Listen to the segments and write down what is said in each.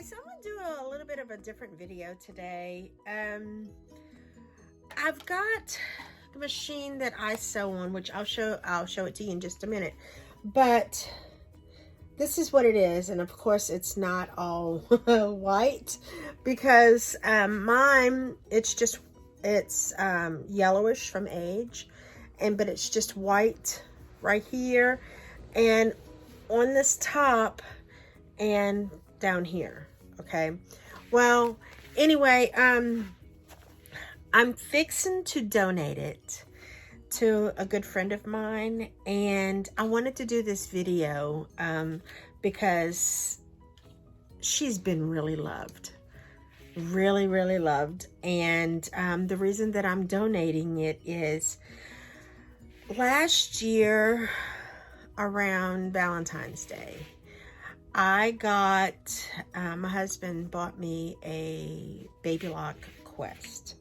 So I'm gonna do a little bit of a different video today. I've got the machine that I sew on, which I'll show it to you in just a minute. But this is what it is, and of course it's not all white because mine it's yellowish from age, but it's just white right here and on this top and down here. Okay, well, anyway, I'm fixing to donate it to a good friend of mine, and I wanted to do this video because she's been really loved, really loved. And the reason that I'm donating it is last year around Valentine's Day, I got, my husband bought me a baby lock Quest.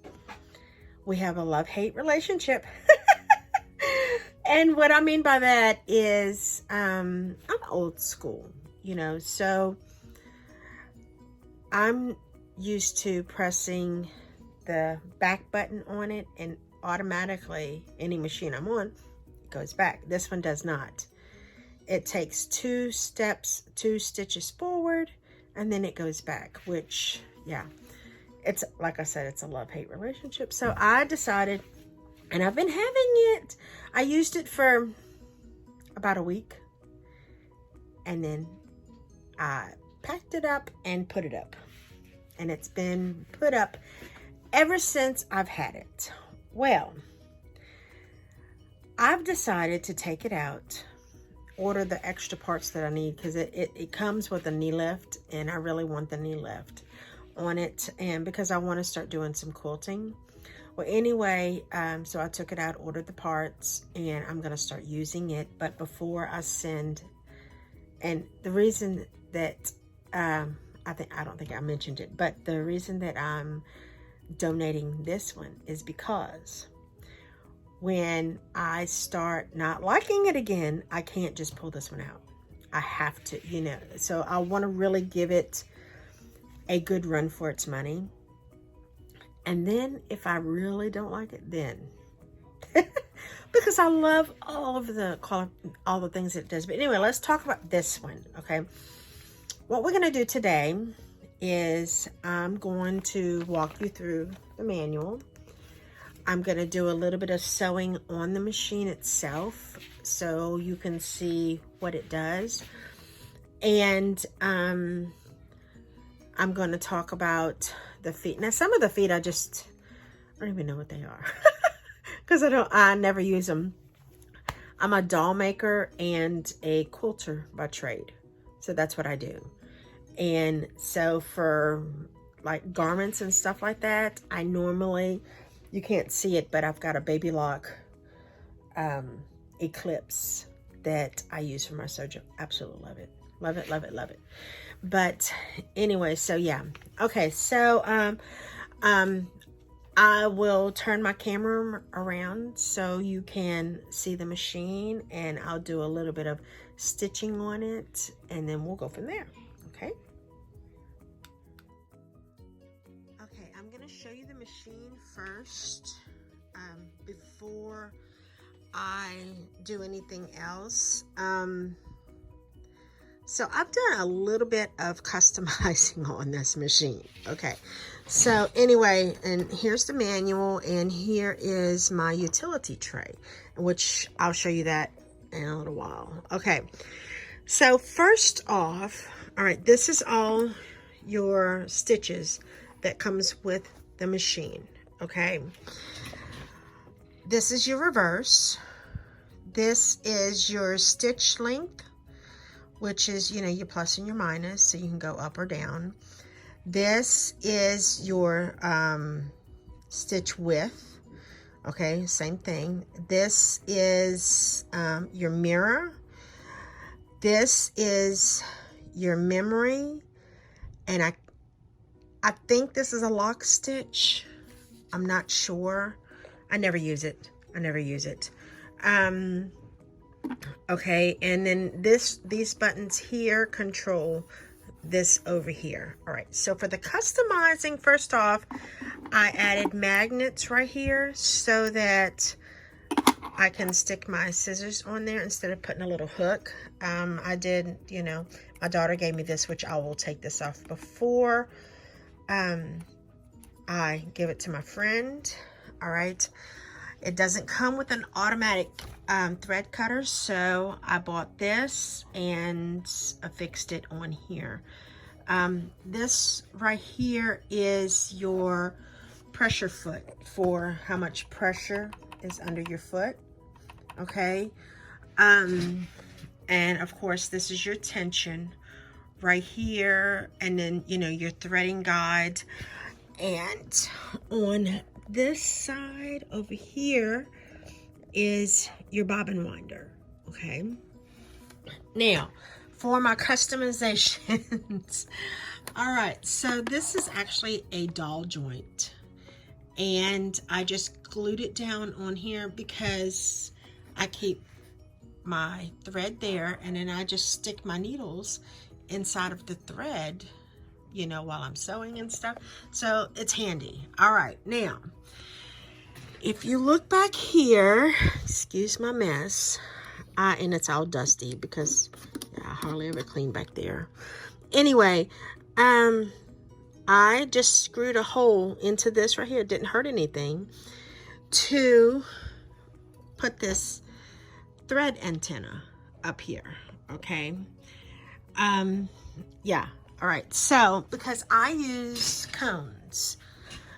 We have a love-hate relationship. And what I mean by that is, I'm old school, you know, so I'm used to pressing the back button on it and automatically any machine I'm on, it goes back. This one does not. It takes 2 stitches forward, and then it goes back, which, yeah, it's, like I said, it's a love-hate relationship. So I decided, and I've been having it. I used it for about a week, and then I packed it up and put it up. And it's been put up ever since I've had it. Well, I've decided to take it out, order the extra parts that I need, because it comes with a knee lift, and I really want the knee lift on it, and because I want to start doing some quilting. Well, anyway, so I took it out, ordered the parts, and I'm going to start using it. But before I send, and the reason that I don't think I mentioned it, but the reason that I'm donating this one is because when I start not liking it again, I can't just pull this one out. I have to, you know, so I want to really give it a good run for its money. And then if I really don't like it, then because I love all the things it does. But anyway, let's talk about this one. Okay, what we're going to do today is I'm going to walk you through the manual. I'm going to do a little bit of sewing on the machine itself so you can see what it does. And I'm going to talk about the feet. Now, some of the feet I don't even know what they are because I never use them. I'm a doll maker and a quilter by trade. So that's what I do. And so for like garments and stuff like that, I normally, you can't see it, but I've got a baby lock Eclipse that I use for my sojo. Absolutely love it. Love it, love it, love it. But anyway, so yeah. Okay, so I will turn my camera around so you can see the machine, and I'll do a little bit of stitching on it, and then we'll go from there. Okay. Okay, I'm gonna show you the machine first before I do anything else. So I've done a little bit of customizing on this machine. Okay, so anyway, and here's the manual, and here is my utility tray, which I'll show you that in a little while. Okay, so first off, all right, this is all your stitches that comes with the machine. Okay, this is your reverse. This is your stitch length, which is, you know, your plus and your minus, so you can go up or down. This is your stitch width. Okay, same thing. This is your mirror. This is your memory, and I think this is a lock stitch. I'm not sure. I never use it. Okay, and then these buttons here control this over here. All right, so for the customizing, first off, I added magnets right here so that I can stick my scissors on there instead of putting a little hook. I did, you know, my daughter gave me this, which I will take this off before I give it to my friend. All right, it doesn't come with an automatic thread cutter, so I bought this and affixed it on here. This right here is your pressure foot for how much pressure is under your foot. Okay, and of course this is your tension right here, and then, you know, your threading guide. And on this side over here is your bobbin winder. Okay, now for my customizations. All right, so this is actually a doll joint, and I just glued it down on here because I keep my thread there, and then I just stick my needles inside of the thread, you know, while I'm sewing and stuff. So it's handy. All right, now if you look back here, excuse my mess, and it's all dusty because I hardly ever clean back there. Anyway, I just screwed a hole into this right here. It didn't hurt anything, to put this thread antenna up here. Okay, yeah. All right, so because I use cones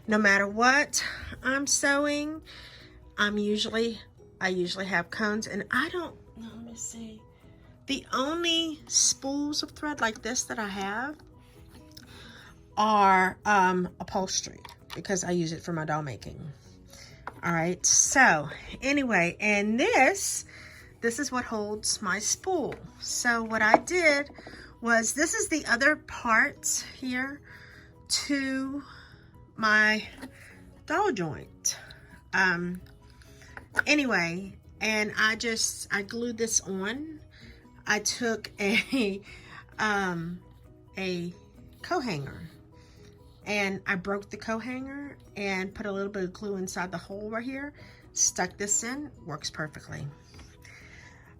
no matter what I'm sewing, I usually have cones, and I don't know, let me see, the only spools of thread like this that I have are upholstery, because I use it for my doll making. All right, so anyway, and this is what holds my spool. So what I did was, this is the other part here to my doll joint. Anyway, and I glued this on. I took a co-hanger, and I broke the co-hanger and put a little bit of glue inside the hole right here, stuck this in. Works perfectly.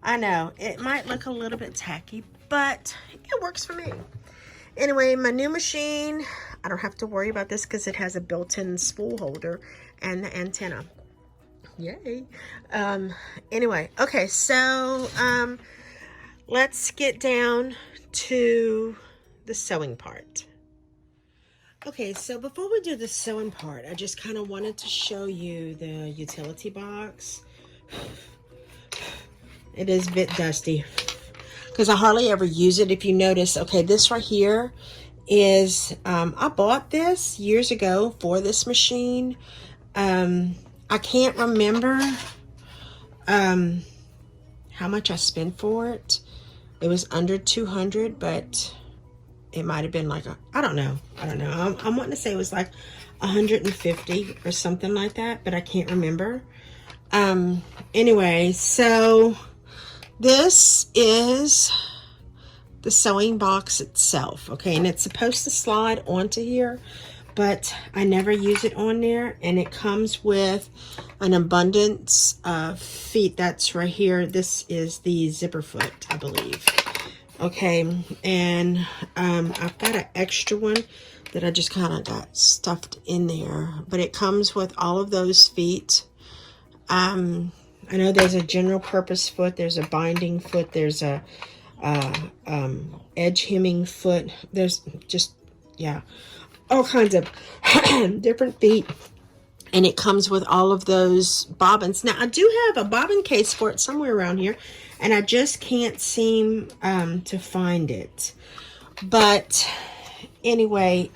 I know it might look a little bit tacky, but it works for me. Anyway, my new machine, I don't have to worry about this because it has a built-in spool holder and the antenna. Yay. Anyway, okay, so let's get down to the sewing part. Okay, so before we do the sewing part, I just kind of wanted to show you the utility box. It is a bit dusty because I hardly ever use it. If you notice, okay, this right here is, I bought this years ago for this machine. I can't remember how much I spent for it. It was under 200, but it might have been like I don't know. I'm wanting to say it was like 150 or something like that, but I can't remember. Anyway, so this is the sewing box itself, okay, and it's supposed to slide onto here, but I never use it on there, and it comes with an abundance of feet. That's right here. This is the zipper foot, I believe. Okay, and I've got an extra one that I just kind of got stuffed in there, but it comes with all of those feet. I know there's a general purpose foot, there's a binding foot, there's a edge hemming foot, there's just, yeah, all kinds of different feet, and it comes with all of those bobbins. Now I do have a bobbin case for it somewhere around here, and I just can't seem to find it. But anyway,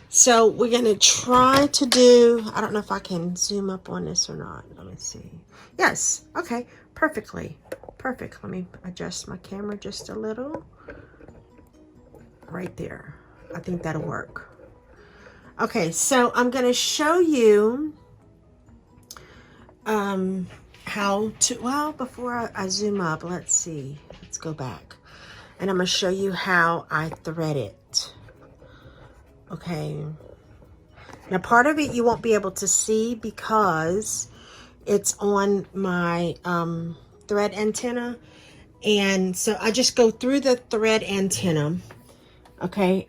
so we're gonna try to do, I don't know if I can zoom up on this or not. Let me see. Yes, okay, perfectly. Perfect. Let me adjust my camera just a little. Right there. I think that'll work. Okay, so I'm gonna show you how to, well, before I zoom up, let's see. Let's go back. and I'm going to show you how I thread it. Okay. Now part of it you won't be able to see because it's on my thread antenna. And so I just go through the thread antenna, okay,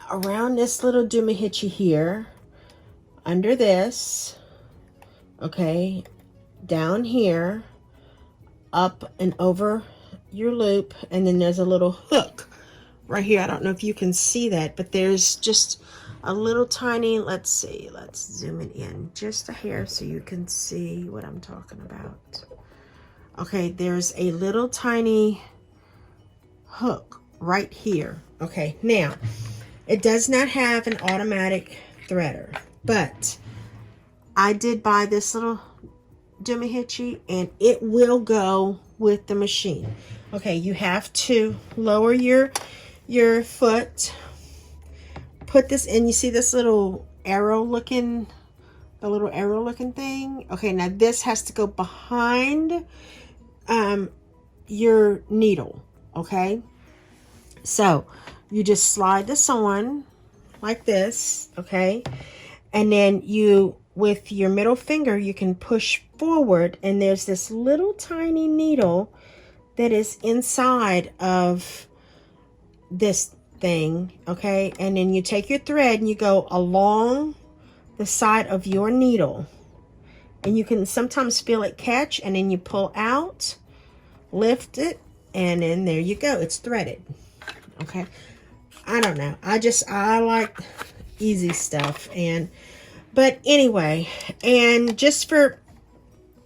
around this little doomahickey here, under this, okay, down here, up and over your loop, and then there's a little hook right here. I don't know if you can see that, but there's just a little tiny, let's see, let's zoom it in just a hair so you can see what I'm talking about. Okay, there's a little tiny hook right here. Okay, now it does not have an automatic threader, but I did buy this little doomahickey and it will go with the machine. Okay, you have to lower your foot, put this in. You see this little arrow looking, the little arrow looking thing? Okay, now this has to go behind your needle. Okay, so you just slide this on like this. Okay, and then you, with your middle finger, you can push forward, and there's this little tiny needle that is inside of this thing. Okay, and then you take your thread and you go along the side of your needle, and you can sometimes feel it catch, and then you pull out, lift it, and then there you go, it's threaded. Okay, I don't know, I like easy stuff. And but anyway, and just for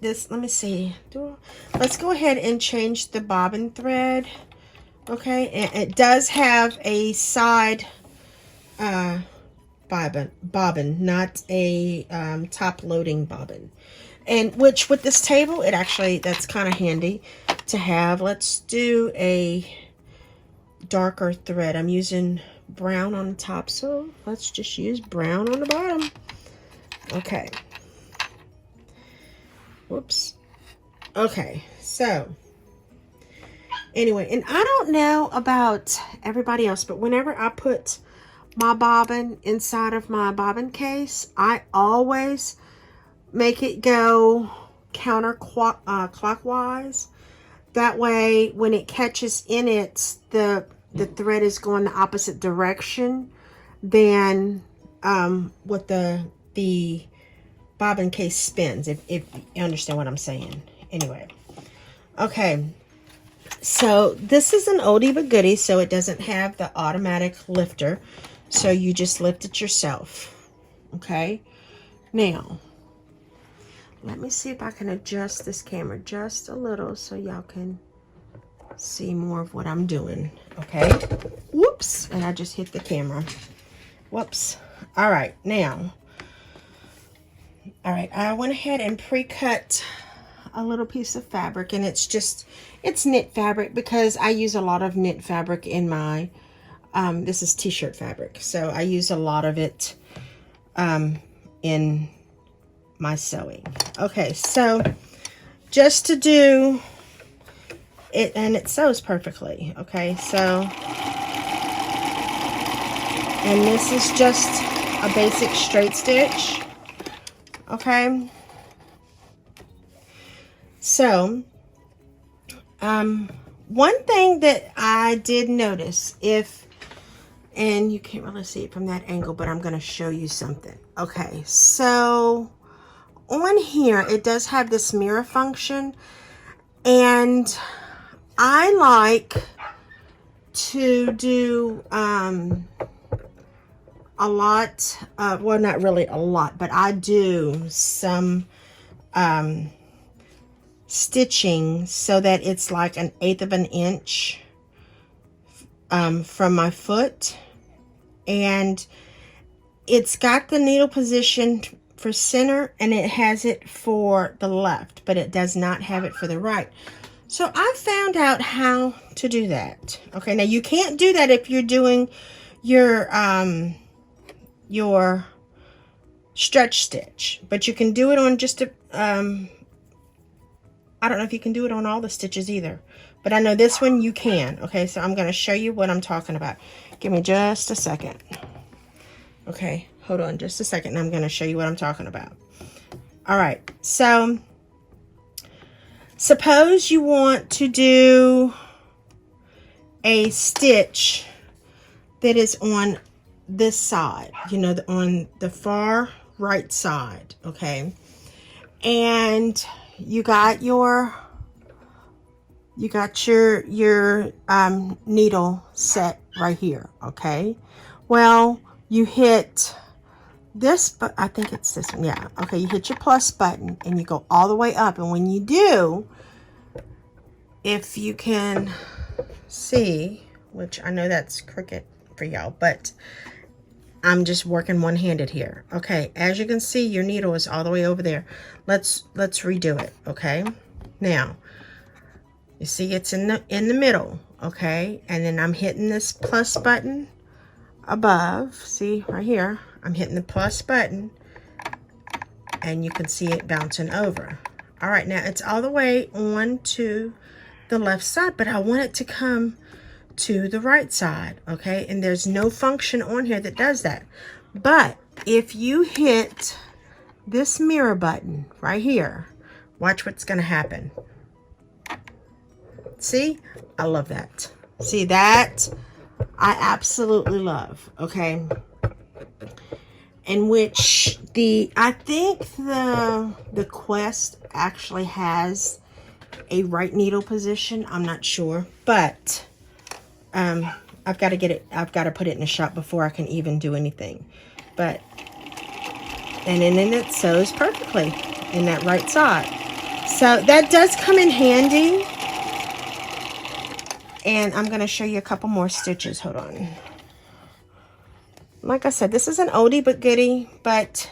this, let me see, let's go ahead and change the bobbin thread. Okay, and it does have a side bobbin, not a top loading bobbin. And which with this table, it actually, that's kind of handy to have. Let's do a darker thread. I'm using brown on the top, so let's just use brown on the bottom. Okay. Whoops. Okay, so anyway, and I don't know about everybody else, but whenever I put my bobbin inside of my bobbin case, I always make it go clockwise. That way, when it catches in it, the thread is going the opposite direction than what the bobbin case spins, if you understand what I'm saying. Anyway, okay, so this is an oldie but goodie, so it doesn't have the automatic lifter, so you just lift it yourself. Okay, now let me see if I can adjust this camera just a little so y'all can see more of what I'm doing. Okay, whoops, and I just hit the camera. Whoops. All right, now, all right, I went ahead and pre-cut a little piece of fabric, and it's knit fabric because I use a lot of knit fabric in my this is t-shirt fabric, so I use a lot of it in my sewing. Okay, so just to do it, and it sews perfectly. Okay, so, and this is just a basic straight stitch. Okay, so one thing that I did notice, and you can't really see it from that angle, but I'm going to show you something. Okay, so on here, it does have this mirror function, and I like to do a lot, well, not really a lot, but I do some stitching so that it's like 1/8 of an inch from my foot, and it's got the needle position for center, and it has it for the left, but it does not have it for the right. So I found out how to do that. Okay, now you can't do that if you're doing your stretch stitch, but you can do it on just a I don't know if you can do it on all the stitches either, but I know this one you can. Okay, so I'm going to show you what I'm talking about. Give me just a second. Okay, hold on just a second, and I'm going to show you what I'm talking about. All right, so suppose you want to do a stitch that is on this side, you know, on the far right side, okay? And you got your needle set right here, okay? Well, you hit this, but I think it's this one, yeah. Okay, you hit your plus button and you go all the way up, and when you do, if you can see, which I know that's crooked for y'all, but I'm just working one-handed here. Okay, as you can see, your needle is all the way over there. Let's redo it, okay? Now, you see it's in the middle, okay? And then I'm hitting this plus button above. See, right here, I'm hitting the plus button, and you can see it bouncing over. All right, now it's all the way on to the left side, but I want it to come to the right side, okay? And there's no function on here that does that. But if you hit this mirror button right here, watch what's going to happen. See? I love that. See that? I absolutely love, okay? In which I think the Quest actually has a right needle position. I'm not sure, but I've got to get it. I've got to put it in the shop before I can even do anything. But and then it sews perfectly in that right side. So that does come in handy. And I'm going to show you a couple more stitches. Hold on. Like I said, this is an oldie but goodie, but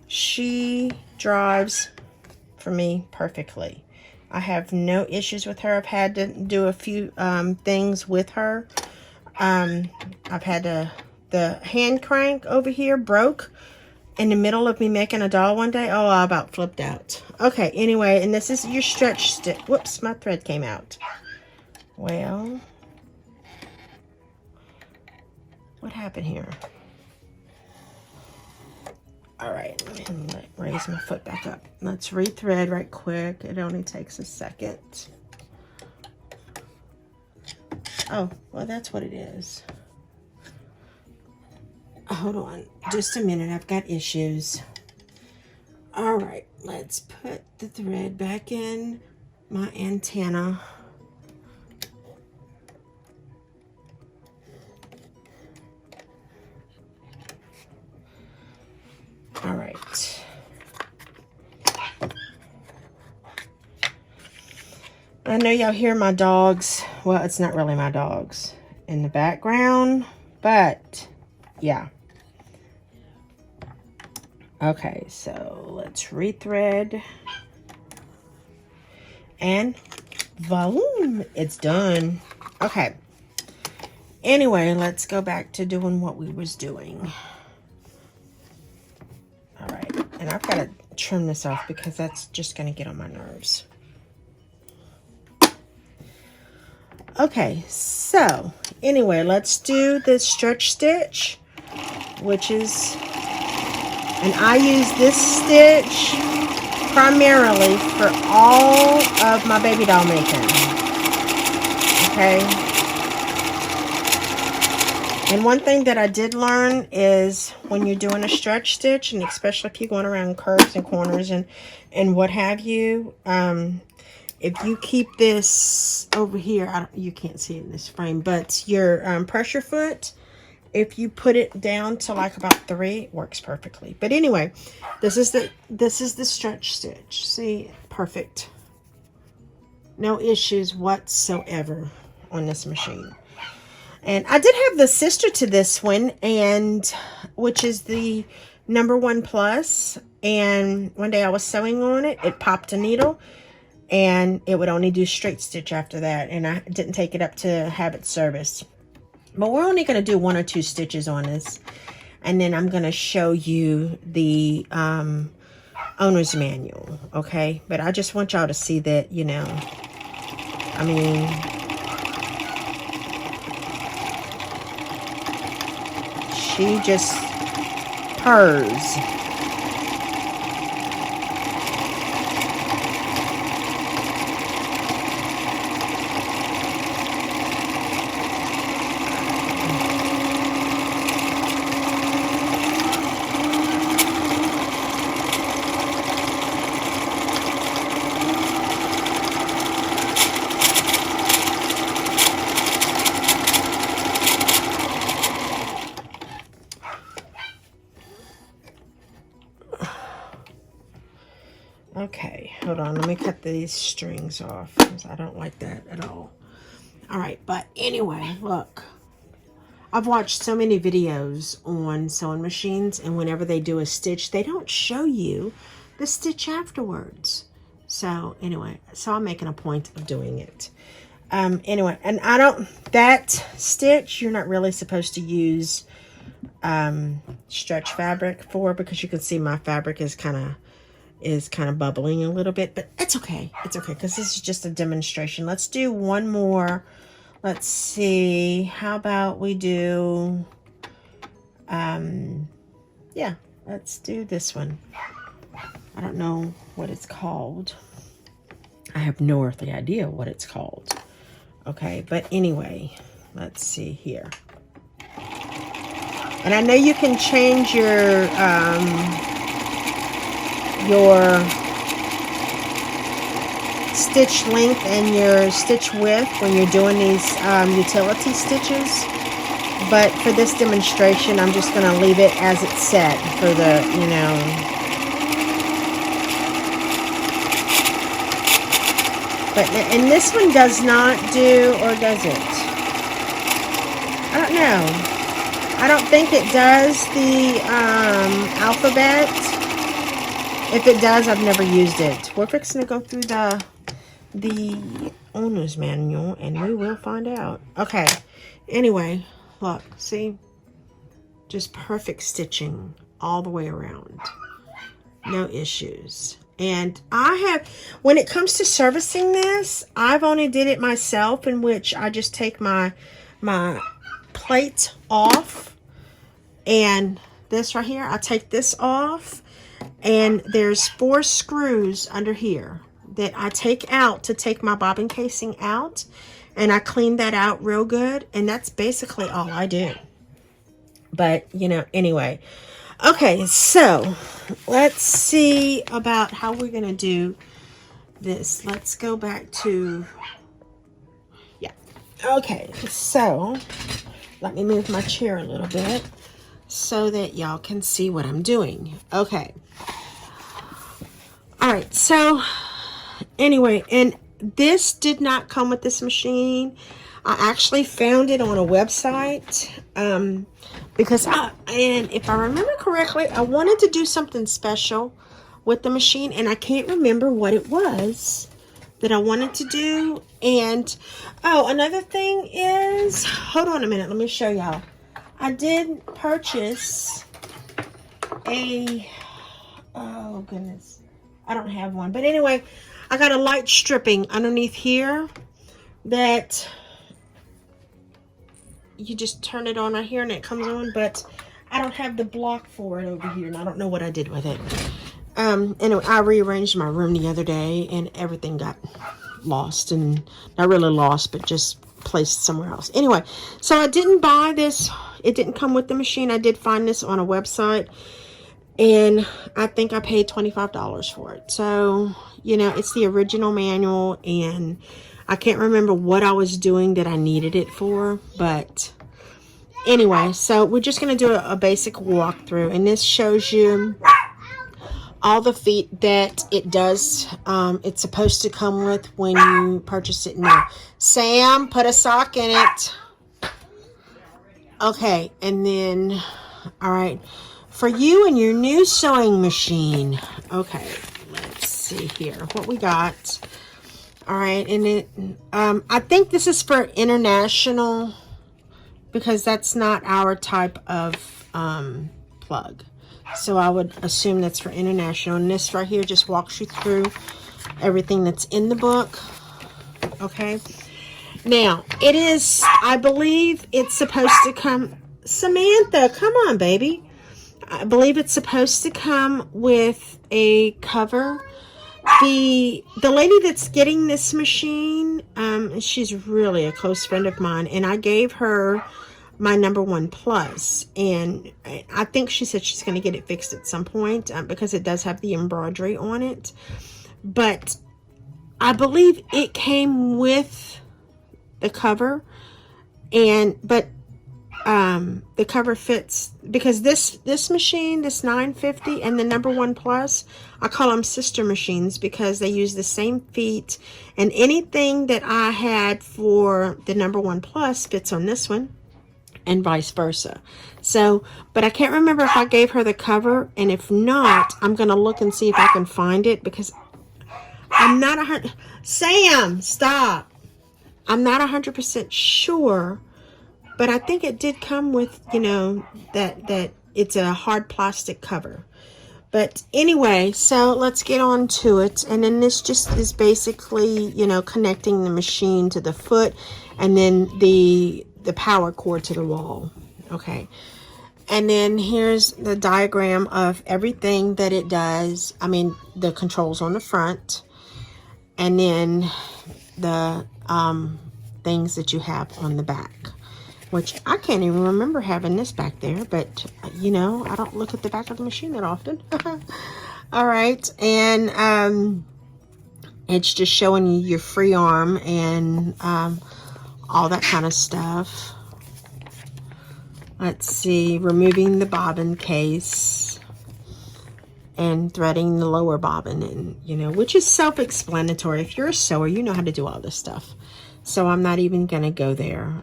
she drives for me perfectly. I have no issues with her. I've had to do a few things with her. I've had the hand crank over here broke in the middle of me making a doll one day. Oh, I about flipped out. Okay, anyway, and this is your stretch stitch. Whoops, my thread came out. Well, what happened here? All right, raise my foot back up. Let's rethread right quick. It only takes a second. Oh, well, that's what it is. Hold on just a minute. I've got issues. All right, let's put the thread back in my antenna. All right. I know y'all hear my dogs. Well, it's not really my dogs in the background, but yeah. Okay, so let's rethread. And boom, it's done. Okay. Anyway, let's go back to doing what we was doing. All right, and I've got to trim this off because that's just going to get on my nerves. Okay, so anyway, let's do the stretch stitch, which is, and I use this stitch primarily for all of my baby doll making. Okay. And one thing that I did learn is when you're doing a stretch stitch, and especially if you're going around curves and corners and what have you, if you keep this over here, you can't see it in this frame, but your pressure foot, if you put it down to like about 3, it works perfectly. But anyway, this is the stretch stitch. See, perfect. No issues whatsoever on this machine. And I did have the sister to this one, and which is the #1 Plus. And one day I was sewing on it, it popped a needle, and it would only do straight stitch after that. And I didn't take it up to have it serviced. But we're only going to do 1 or 2 stitches on this, and then I'm going to show you the owner's manual, okay? But I just want y'all to see that, you know, I mean, she just purrs. Okay, hold on. Let me cut these strings off because I don't like that at all. All right, but anyway, look. I've watched so many videos on sewing machines, and whenever they do a stitch, they don't show you the stitch afterwards. So anyway, so I'm making a point of doing it. Anyway, and that stitch, you're not really supposed to use stretch fabric for, because you can see my fabric is kind of bubbling a little bit, but it's okay. It's okay because this is just a demonstration. Let's do one more. Let's see. How about we do, yeah, let's do this one. I don't know what it's called. I have no earthly idea what it's called. Okay, but anyway, let's see here. And I know you can change your stitch length and your stitch width when you're doing these utility stitches, but for this demonstration I'm just going to leave it as it's set for the, you know, but, and this one does not do, or does it? I don't know. I don't think it does the alphabet. If it does, I've never used it. We're fixing to go through the owner's manual and we will find out. Okay, anyway, look, see, just perfect stitching all the way around, no issues. And I have, when it comes to servicing this, I've only did it myself, in which I just take my plate off, and this right here, I take this off, and there's 4 screws under here that I take out to take my bobbin casing out, and I clean that out real good, and that's basically all I do. But, you know, anyway. Okay, so let's see about how we're going to do this. Let's go back to, yeah. Okay, so let me move my chair a little bit so that y'all can see what I'm doing. Okay. All right, so anyway, and this did not come with this machine. I actually found it on a website because and if I remember correctly, I wanted to do something special with the machine, and I can't remember what it was that I wanted to do. And oh, another thing is, hold on a minute, let me show y'all. I did purchase a, oh goodness, I don't have one, but anyway, I got a light stripping underneath here that you just turn it on right here and it comes on, but I don't have the block for it over here, and I don't know what I did with it. Anyway, I rearranged my room the other day and everything got lost, and not really lost, but just placed somewhere else. Anyway, so I didn't buy this. It didn't come with the machine. I did find this on a website, and I think I paid $25 for it. So, you know, it's the original manual, and I can't remember what I was doing that I needed it for, but anyway, so we're just going to do a basic walkthrough, and this shows you all the feet that it does. It's supposed to come with when you purchase it new. Sam, put a sock in it. Okay, and then, all right, for you and your new sewing machine. Okay, let's see here what we got. All right, and it, I think this is for international, because that's not our type of plug. So I would assume that's for international. And this right here just walks you through everything that's in the book. Okay. Now, it is, I believe it's supposed to come, Samantha, come on, baby. I believe it's supposed to come with a cover. The lady that's getting this machine, she's really a close friend of mine, and I gave her my #1 Plus, and I think she said she's going to get it fixed at some point, because it does have the embroidery on it. But I believe it came with the cover, but the cover fits, because this machine, this 950 and the #1 Plus, I call them sister machines because they use the same feet, and anything that I had for the #1 Plus fits on this one, and vice versa. So, but I can't remember if I gave her the cover, and if not, I'm going to look and see if I can find it, because I'm not 100. Sam, stop. I'm not 100% sure, but I think it did come with, you know, that it's a hard plastic cover. But anyway, so let's get on to it. And then this just is basically, you know, connecting the machine to the foot, and then the power cord to the wall. Okay. And then here's the diagram of everything that it does. I mean, the controls on the front, and then the things that you have on the back, which I can't even remember having this back there, but you know, I don't look at the back of the machine that often. All right. And it's just showing you your free arm and all that kind of stuff. Let's see, removing the bobbin case and threading the lower bobbin, and you know, which is self-explanatory. If you're a sewer, you know how to do all this stuff, so I'm not even gonna go there.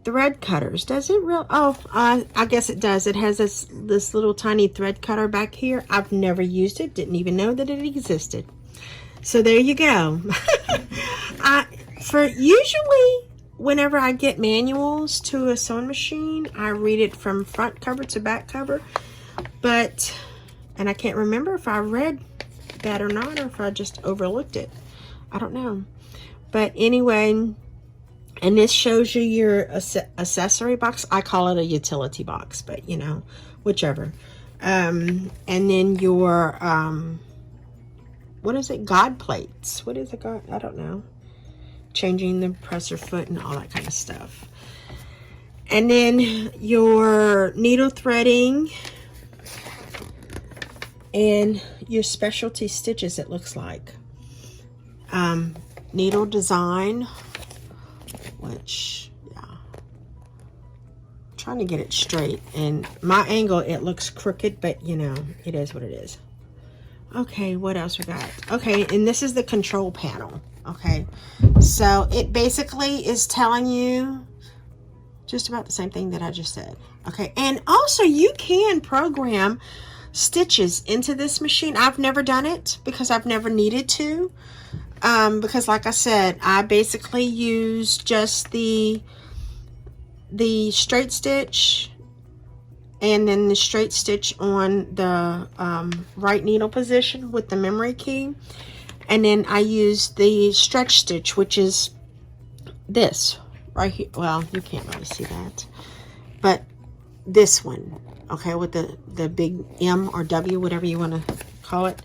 Thread cutters, does it real? Oh, I guess it does. It has this little tiny thread cutter back here. I've never used it, didn't even know that it existed. So there you go. Usually whenever I get manuals to a sewing machine, I read it from front cover to back cover. And I can't remember if I read that or not, or if I just overlooked it. I don't know. But anyway, and this shows you your accessory box. I call it a utility box, but you know, whichever. And then your, what is it? God plates. What is it? I don't know. Changing the presser foot and all that kind of stuff. And then your needle threading and your specialty stitches, it looks like. Needle design, which, yeah. I'm trying to get it straight. And my angle, it looks crooked, but you know, it is what it is. Okay, what else we got? Okay, and this is the control panel. Okay, so it basically is telling you just about the same thing that I just said. Okay, and also you can program stitches into this machine. I've never done it because I've never needed to, because like I said, I basically use just the straight stitch, and then the straight stitch on the right needle position with the memory key. And then I use the stretch stitch, which is this right here. Well, you can't really see that, but this one, okay, with the big M or W, whatever you want to call it.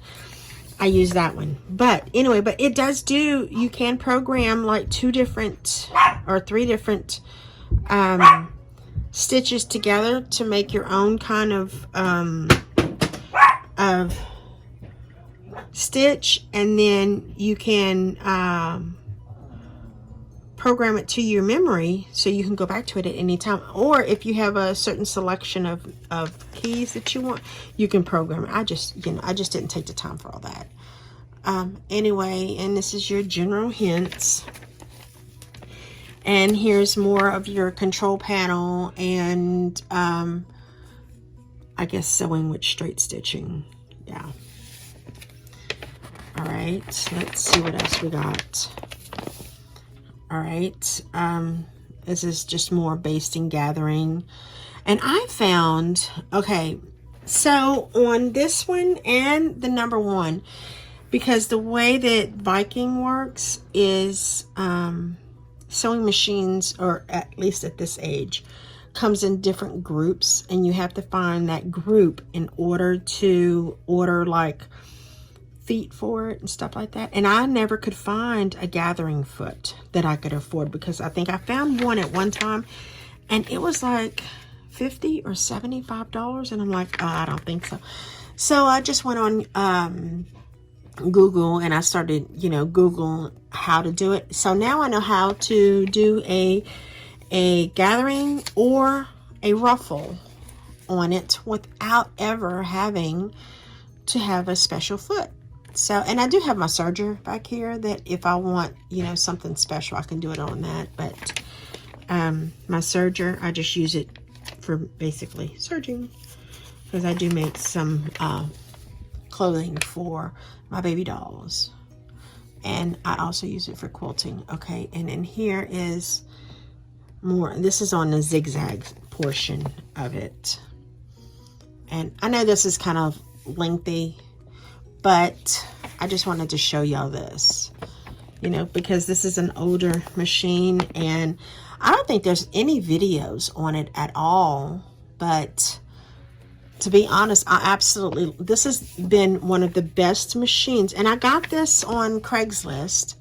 I use that one. But anyway, but it does do, you can program like 2 different or 3 different stitches together to make your own kind of stitch, and then you can program it to your memory so you can go back to it at any time. Or if you have a certain selection of keys that you want, you can program it. I just didn't take the time for all that. Anyway, and this is your general hints. And here's more of your control panel and I guess sewing with straight stitching. Yeah. All right, let's see what else we got. All right, this is just more basting gathering. And I found, okay, So on this one and the number one, because the way that Viking works is sewing machines, or at least at this age, comes in different groups, and you have to find that group in order to order like feet for it and stuff like that. And I never could find a gathering foot that I could afford, because I think I found one at one time and it was like $50 or $75, and I'm like, oh, I don't think so. So I just went on Google, and I started, Google how to do it. So now I know how to do a gathering or a ruffle on it without ever having to have a special foot. So, and I do have my serger back here that if I want, something special, I can do it on that. But my serger, I just use it for basically serging, because I do make some clothing for my baby dolls, and I also use it for quilting. Okay, and in here is more. This is on the zigzag portion of it, and I know this is kind of lengthy, but I just wanted to show y'all this, because this is an older machine, and I don't think there's any videos on it at all. But to be honest, this has been one of the best machines, and I got this on Craigslist.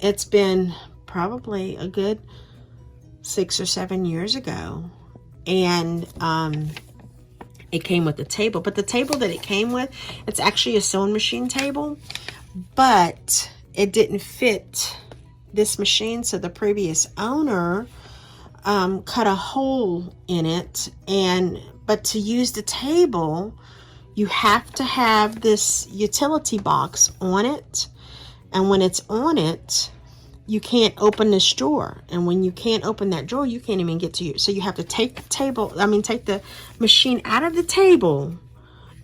It's been probably a good 6 or 7 years ago, and it came with the table. But the table that it came with, it's actually a sewing machine table, but it didn't fit this machine, so the previous owner cut a hole in it. But to use the table, you have to have this utility box on it, and when it's on it, you can't open this drawer, and when you can't open that drawer, you can't even get to you. So you have to take the machine out of the table,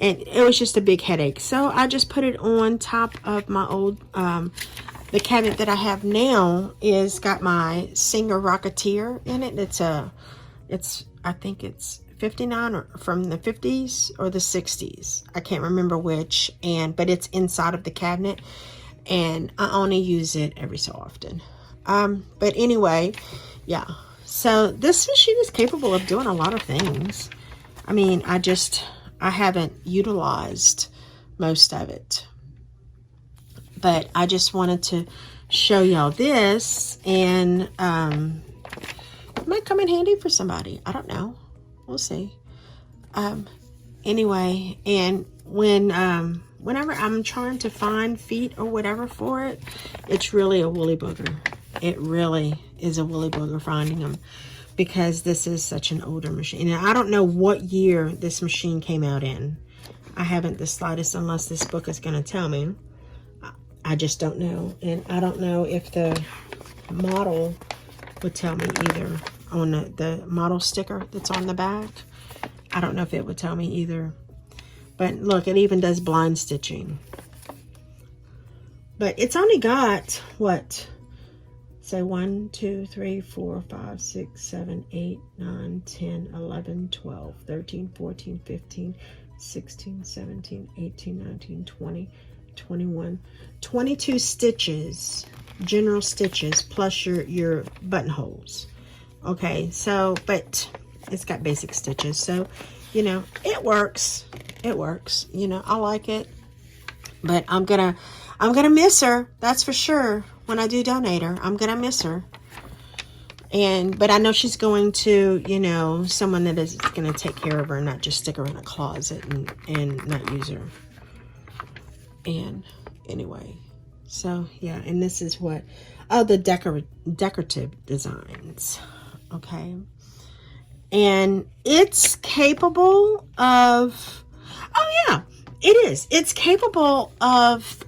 and it was just a big headache. So I just put it on top of my old the cabinet that I have now. Is got my Singer Rocketeer in it. I think it's 59 or from the 50s or the 60s. I can't remember which, but it's inside of the cabinet, and I only use it every so often. But anyway, yeah. So this machine is capable of doing a lot of things. I mean, I haven't utilized most of it, but I just wanted to show y'all this, and it might come in handy for somebody. I don't know. We'll see. Anyway, and whenever I'm trying to find feet or whatever for it, it's really a woolly booger. It really is a woolly booger finding them, because this is such an older machine. And I don't know what year this machine came out in. I haven't the slightest, unless this book is going to tell me. I just don't know. And I don't know if the model would tell me either. On the model sticker that's on the back, I don't know if it would tell me either. But look, it even does blind stitching. But it's only got, what? Say 1, 2, 3, 4, 5, 6, 7, 8, 9, 10, 11, 12, 13, 14, 15, 16, 17, 18, 19, 20, 21, 22 stitches, general stitches, plus your buttonholes. Okay, so, but it's got basic stitches, so, it works. It works. I like it. But I'm gonna miss her, that's for sure. When I do donate her, I'm gonna miss her. But I know she's going to, someone that is gonna take care of her, and not just stick her in a closet and not use her. And anyway, so yeah, and this is what, the decorative designs. Okay, and it's capable of, it's capable of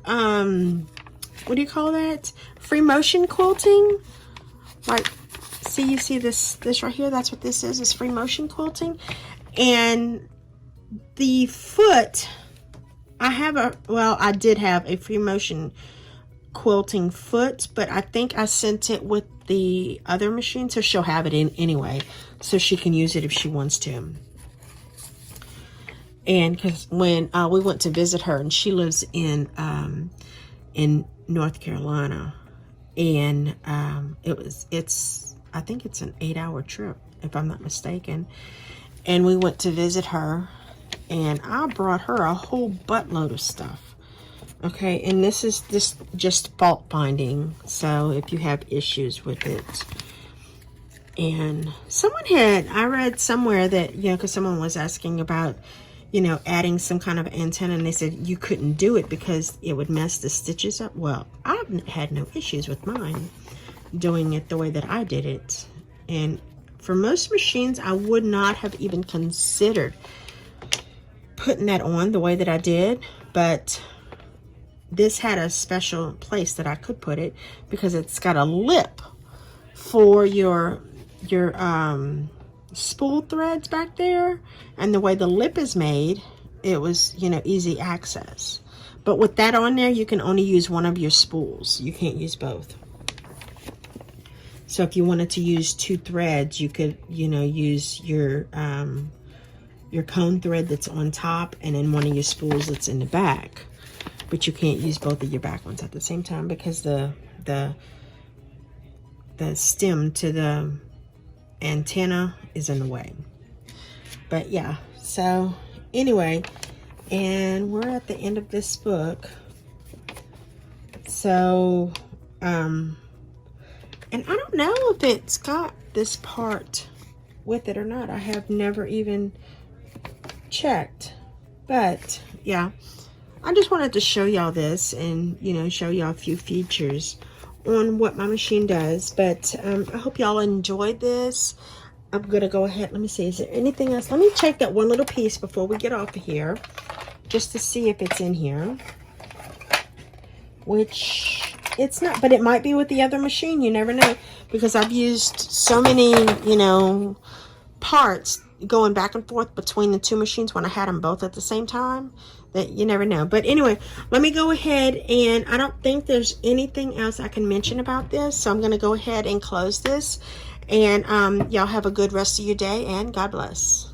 what do you call that, free motion quilting. Like, you see this right here, that's what this is free motion quilting. And the foot, I did have a free motion quilting foot, but I think I sent it with the other machine, so she'll have it in anyway, so she can use it if she wants to. And because when we went to visit her, and she lives in North Carolina, and I think it's an 8-hour trip, if I'm not mistaken. And we went to visit her, and I brought her a whole buttload of stuff. Okay, and this is just fault finding, so if you have issues with it. And I read somewhere that, you know, because someone was asking about, you know, adding some kind of antenna, and they said you couldn't do it because it would mess the stitches up. Well, I've had no issues with mine doing it the way that I did it. And for most machines, I would not have even considered putting that on the way that I did, but this had a special place that I could put it because it's got a lip for your spool threads back there, and the way the lip is made, it was, you know, easy access. But with that on there, you can only use one of your spools. You can't use both. So if you wanted to use 2 threads, you could, you know, use your cone thread that's on top, and then one of your spools that's in the back. But you can't use both of your back ones at the same time because the stem to the antenna is in the way. But yeah, so anyway, and we're at the end of this book. So and I don't know if it's got this part with it or not. I have never even checked. But yeah, I just wanted to show y'all this, and, you know, show y'all a few features on what my machine does. But I hope y'all enjoyed this. I'm gonna go ahead, let me see, is there anything else? Let me check that one little piece before we get off of here, just to see if it's in here, which it's not, but it might be with the other machine. You never know, because I've used so many, you know, parts going back and forth between the 2 machines when I had them both at the same time, that you never know. But anyway, let me go ahead, and I don't think there's anything else I can mention about this, so I'm going to go ahead and close this. And y'all have a good rest of your day, and God bless.